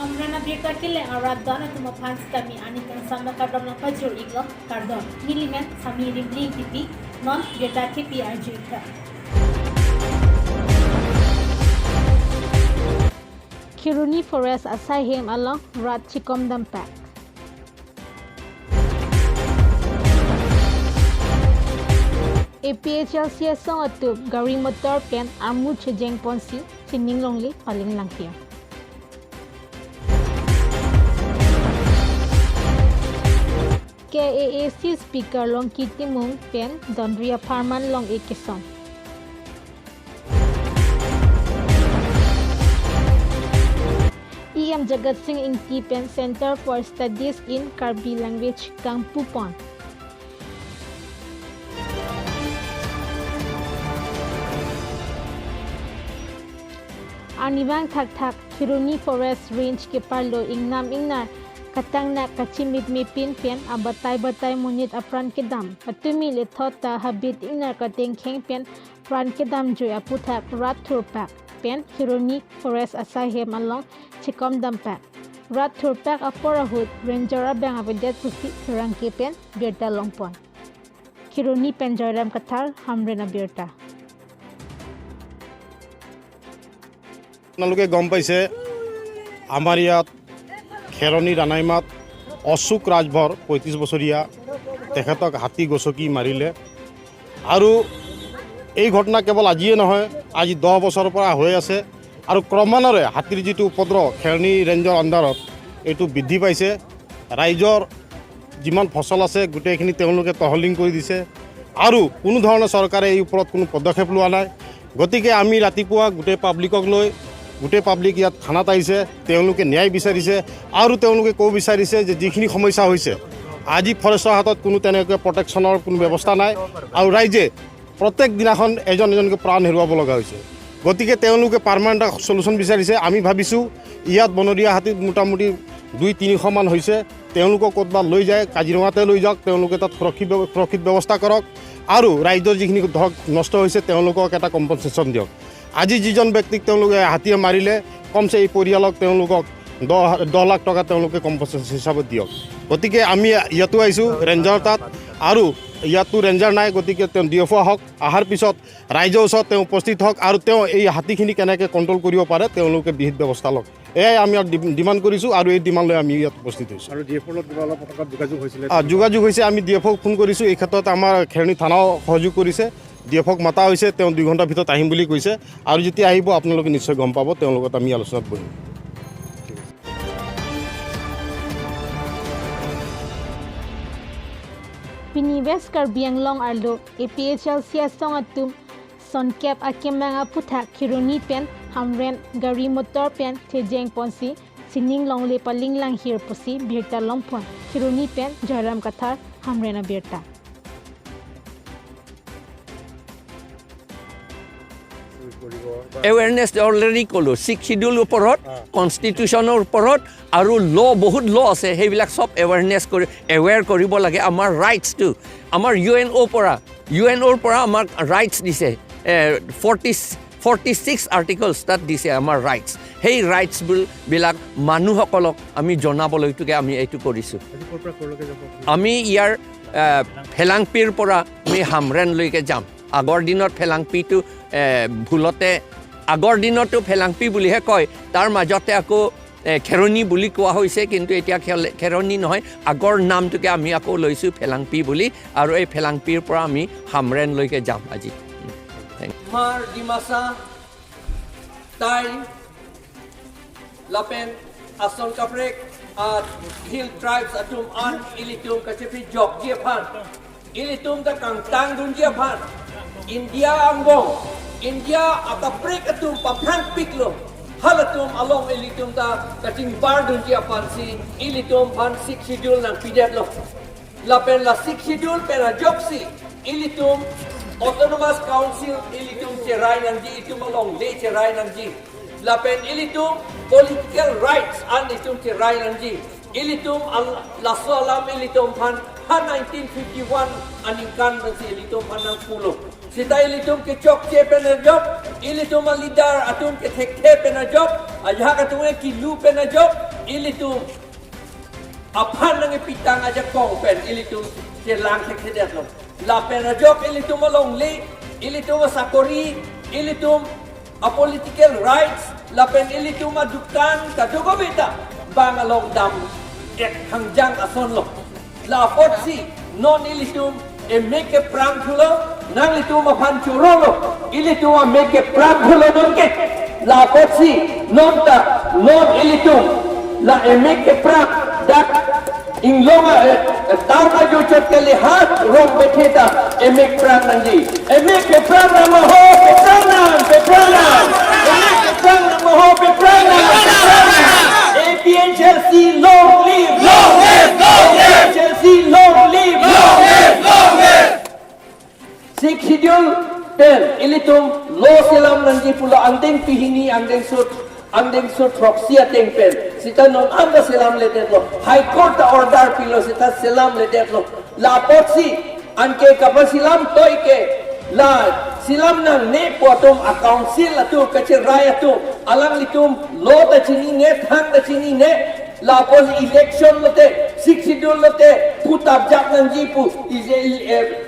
Amrana birta kile aradana tuma fans kami anikan sama kadam na pajur iglo kardon milimen sami ribling tipi non birta tipi arjuita. Kiruni Forest Asahim along Rat Chikom Dampak. APHL song atub gari motor pen amu chejeng ponsi chining longli paling langkir. KAAC speaker long kitimung pen Dondria Farman long ekison. EM Jagat Singh Inti Pen Center for Studies in Karbi Language Kangpupon. Anibang Thak Kiruni Forest Range ke parlo ingnam ingnar katang na kachimit mipin pen abatay munit apran kedam atumi le thota habit ingnar kateng kheng pen pran kedam joy aputhak rat thurpak pen Kiruni Forest Asahim along Chikom Dampak rat thurpak aporahut ranger abang abedet pusi rangke pen birta longpon Kiruni penjoram kathar hamrena birta আপোনালোকে গম পাইছে আমাৰ ইয়াত খেৰণী ৰাণাইমাত অশোক ৰাজভৰ 35 বছৰীয়া তেখেতক হাতী গছকি মাৰিলে আৰু এই ঘটনা কেৱল আজিয়ে নহয় আজি 10 বছৰৰ পৰা হৈ আছে আৰু ক্ৰমান্বয়ে হাতীৰ যিটো উপদ্ৰৱ খেৰণী ৰেঞ্জৰ আণ্ডাৰত এইটো বৃদ্ধি পাইছে ৰাইজৰ যিমান ফচল আছে গোটেইখিনি তেওঁলোকে তহলিং কৰি দিছে আৰু কোনো ধৰণৰ চৰকাৰে এই ওপৰত কোনো পদক্ষেপ লোৱা নাই গতিকে আমি ৰাতিপুৱা গোটেই পাব্লিকক লৈ গোটেই পাব্লিক ইয়াত থানাত আহিছে তেওঁলোকে ন্যায় বিচাৰিছে আৰু তেওঁলোকে ক'ব বিচাৰিছে যে যিখিনি সমস্যা হৈছে আজি ফৰেষ্টৰ হাতত কোনো তেনেকৈ প্ৰটেকশ্যনৰ কোনো ব্যৱস্থা নাই আৰু ৰাইজে প্ৰত্যেক দিনাখন এজনকৈ প্ৰাণ হেৰুৱাব লগা হৈছে গতিকে তেওঁলোকে পাৰ্মানেণ্ট সলিউশ্যন বিচাৰিছে আমি ভাবিছোঁ ইয়াত বনৰীয়া হাতী মোটামুটি 200-300 মান হৈছে তেওঁলোকক ক'তবা লৈ যায় কাজিৰঙাতে লৈ যাওক তেওঁলোকে তাত সুৰক্ষিত ব্যৱস্থা কৰক আৰু ৰাইজৰ যিখিনি ধৰক নষ্ট হৈছে তেওঁলোকক এটা কম্পনচেশ্যন দিয়ক আজি যিজন ব্যক্তিক তেওঁলোকে হাতীয়ে মাৰিলে কমছে এই পৰিয়ালক তেওঁলোকক 10 লাখ টকা তেওঁলোকে কম্পনচেশ্যন হিচাপত দিয়ক গতিকে আমি ইয়াতো আহিছোঁ ৰেঞ্জাৰ তাত আৰু ইয়াতো ৰেঞ্জাৰ নাই গতিকে তেওঁ ডিএফঅ' আহক অহাৰ পিছত ৰাইজৰ ওচৰত তেওঁ উপস্থিত হওক আৰু তেওঁ এই হাতীখিনি কেনেকৈ কণ্ট্ৰল কৰিব পাৰে তেওঁলোকে বিহিত ব্যৱস্থা লওক এয়াই আমি ডিমাণ্ড কৰিছোঁ আৰু এই ডিমাণ্ড লৈ আমি ইয়াত উপস্থিত হৈছোঁ আৰু ডিএফঅ'ৰ লগত অলপ যোগাযোগ হৈছিলে যোগাযোগ হৈছে আমি ডিএফঅ'ক ফোন কৰিছোঁ এই ক্ষেত্ৰত আমাৰ খেৰণী থানাও সহযোগ কৰিছে ডিএফঅ'ক মাতা হৈছে তেওঁ 2 ঘণ্টাৰ ভিতৰত আহিম বুলি কৈছে আৰু যেতিয়া আহিব আপোনালোকে নিশ্চয় গম পাব তেওঁৰ লগত আমি আলোচনাত বহিম Pini West Karbi Anglong Arlo APHL song atum Sonkep Akemanga Putha Kiruni Pen Hamren Gari Motor Pen Tejeng Ponsi Sining Longle Paling Lang Hir Pusi Birta Lompon Kiruni Pen Jaram Kathar Hamrena Birta Awareness already kolo 6 schedule oporot constitution oporot aru law bahut law ase hebilak sob awareness kori aware koribo lage amar rights to amar UNO pora amar rights dise 46 articles that dise amar rights hey rights bilak manu hokolok ami jonaboloi tuke ami etu korisu ami yar phelangpir pora mi hamren loike jam আগৰ দিনত ফেলাংপিটো ভুলতে আগৰ দিনতো ফেলাংপি বুলিহে কয় তাৰ মাজতে আকৌ খেৰণী বুলি কোৱা হৈছে কিন্তু এতিয়া খেৰণী নহয় আগৰ নামটোকে আমি আকৌ লৈছোঁ ফেলাংপি বুলি আৰু এই ফেলাংপিৰ পৰা আমি হামৰেনলৈকে যাম আজি মাৰ ডিমাছা তাই লাপেন আছল কাপ্ৰেক হিল ট্ৰাইবছ আতুম আন ইলিতুম কাচেফি জক জিয়াফান ইলিতুম da kang tang dun jiafan India anggong India ataprik atum paprang piklo halatum along ilitum da kating bar dun jiafan si ilitum pan 6 schedule nang pidet lo lapen la 6 schedule pera jopsi ilitum autonomous council ilitum cherai nang ji itum along le cherai nang ji lapen ilitum political rights an itum cherai nang ji ilitum lasalam ilitum pan 1951 aningkan si ilitum panang pulo sita ilitum ke chok chepen job ilitum alidar atum ke thek pena job ajha ka tuwe ki lu pena job ilitum apan nang ipitang aja kong pen ilitum jelang sekedet lo la pen rajok ilitum along li ilitum sakori ilitum a political rights la pen ilitum adukan kadugo beta bang along dam ek hangjang ason lo la potsi non ilitum e make prang thulo nang ilitum apan churolo ilitum a make prang thulo non ke la potsi non ta non ilitum la e make prang dak inglonga tawka jo chat ke lihat rong betheta e make prang nanji e make prang na mo pe prang na e make prang na mo pe prang na APN Chelsea long live Chelsea long live Sik schedule pen ilitum lo selam nanji pula andeng pihini andeng sut proxia teng pen sita non anda selam ledet lo high court order pilo sita selam ledet lo la potsi anke kapasilam toike la silam nang ne potom a council atu kaciraya tu alang litum lo ta chini ne thang ta chini ne la pos election lote sik schedule lote putab jak nang jipu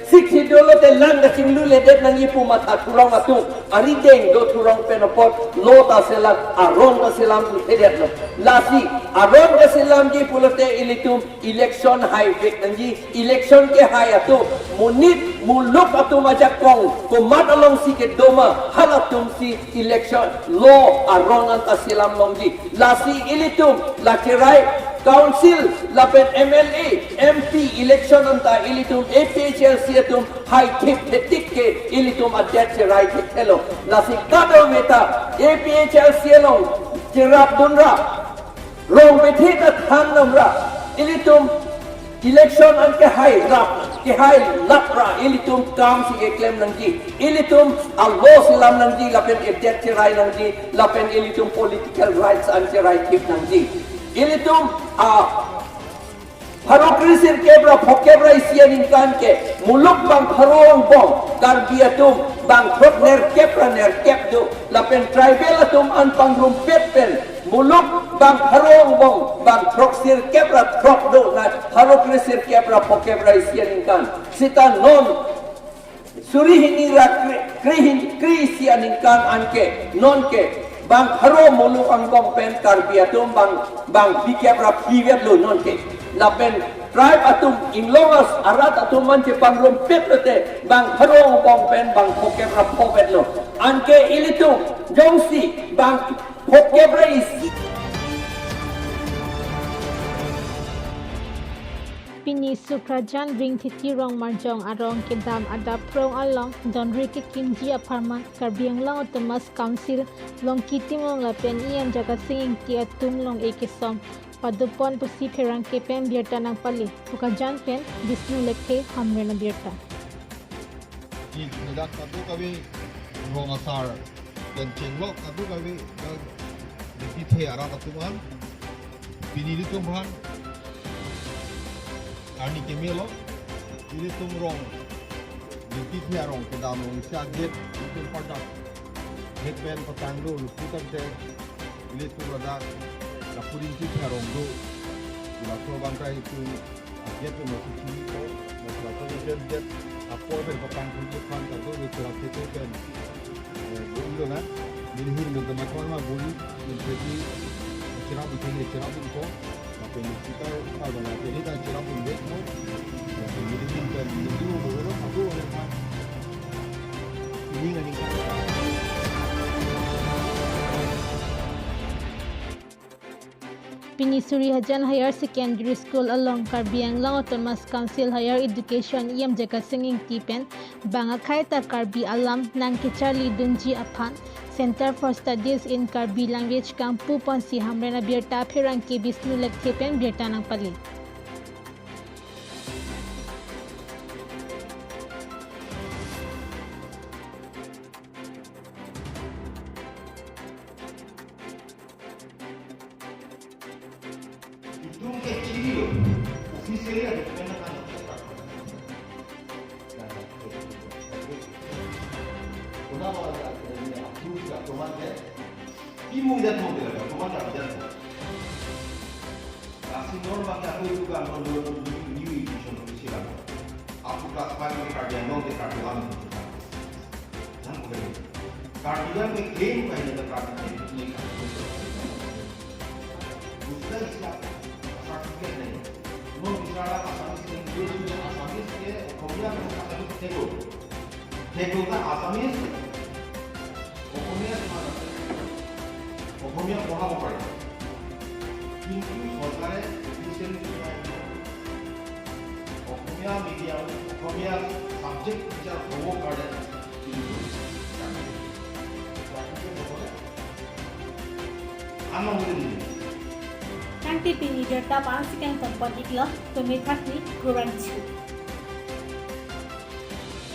sik schedule lote lang da chinglu ledet nang jipu mata turang atu ari deng do turang penopot lo ta selam aron ta selam ledet lo lasi aron ta selam jipu lote ilitum election high back nang ji election ke high atu munit muluk atu majak kong komat along siket doma halatum si election lo aron ta selam longji lasi ilitum la Right, council, lapen MLA, MP election anta ilitum APHLC atum high tip tetik ke ilitum adat right hello. Nasi kado meta APHLC long jerap dunra rong betita thang namra ilitum election anke high rap ke high lapra ilitum kam si eklem nangji ilitum allo silam nangji lapen adat right nangji lapen ilitum political rights anke right tip nangji ilitum Harokrisir kebra phokebra isian inkan ke muluk bang harong bom karbiatum bang thok ner kepdu lapen tribal atum an pangrum petpen muluk bang harong bom bang troksir kebra trokdo na harokrisir kebra phokebra isian inkan sita non surihini rak krisian inkan anke non ke bang haro mulu anggong pen karbiatum bang pikir rap piwet lo non ke lapen tribe atum inlongas arat atum manche pangrum petote bang haro anggong pen bang pikir rap povet lo anke ilitu jongsi bang pikir isi Pini Sukrajan ring titi rong marjong arong kedam adap prong along donri ke kimji apartment karbiang lang Thomas Council long kitimong lapen iam jaga singing ti atum long ekisom padupon pusi perang ke pen bierta nang pali Sukrajan pen Bisnu lekhe hamre na bierta nidak kadu kawi rong asar dan chenglok kadu kawi di the arat atuman pini ditumhan Ani kemelo, ini tumrong, di tiarong kedamong siaget, itu pada headband petangdo, putar deh, ini tumradak, kapurin tiarong do, lalu bangkai itu, aget itu masih ciko, lalu jet, apa petangdo depan, kado itu rapi itu kan, boleh na, ini dengan teman-teman mah boleh, jadi cerap itu. Kita ada lagi ni tak cerita pun dek mo, jadi kita ini boleh aku orang ini kan Pinisuri Hajan Higher Secondary School along Karbiang Lang Thomas Council Higher Education iam jaga singing tipen bangakai ta Karbi alam nang kecari dunji apan Center for Studies in Karbi Language Kampu Ponsi hamrena bierta phirang ke Bisnu lekhe pen bierta nang pali sinor bang aku itu kan menurut new edition official. Aku kelas 5 में कार्डियन के कार्डियन में हम बोले कार्डियन में game पहले तो कार्डियन नहीं दूसरा इसका सर्टिफिकेट नहीं नो विचारा आसामी से इंग्लिश में आसामी से ओकोमिया में आसामी से तेगो का आसामी से ओकोमिया पढ़ा पड़े কিন্তু সরকারে অসমীয়া মিডিয়াম অসমীয়া সাবজেক্ট টিচাৰ হ'ব পাৰে কিন্তু Kang TV ni Jakarta Pansikan Tempat Iklan Kemetrakni Kurancu.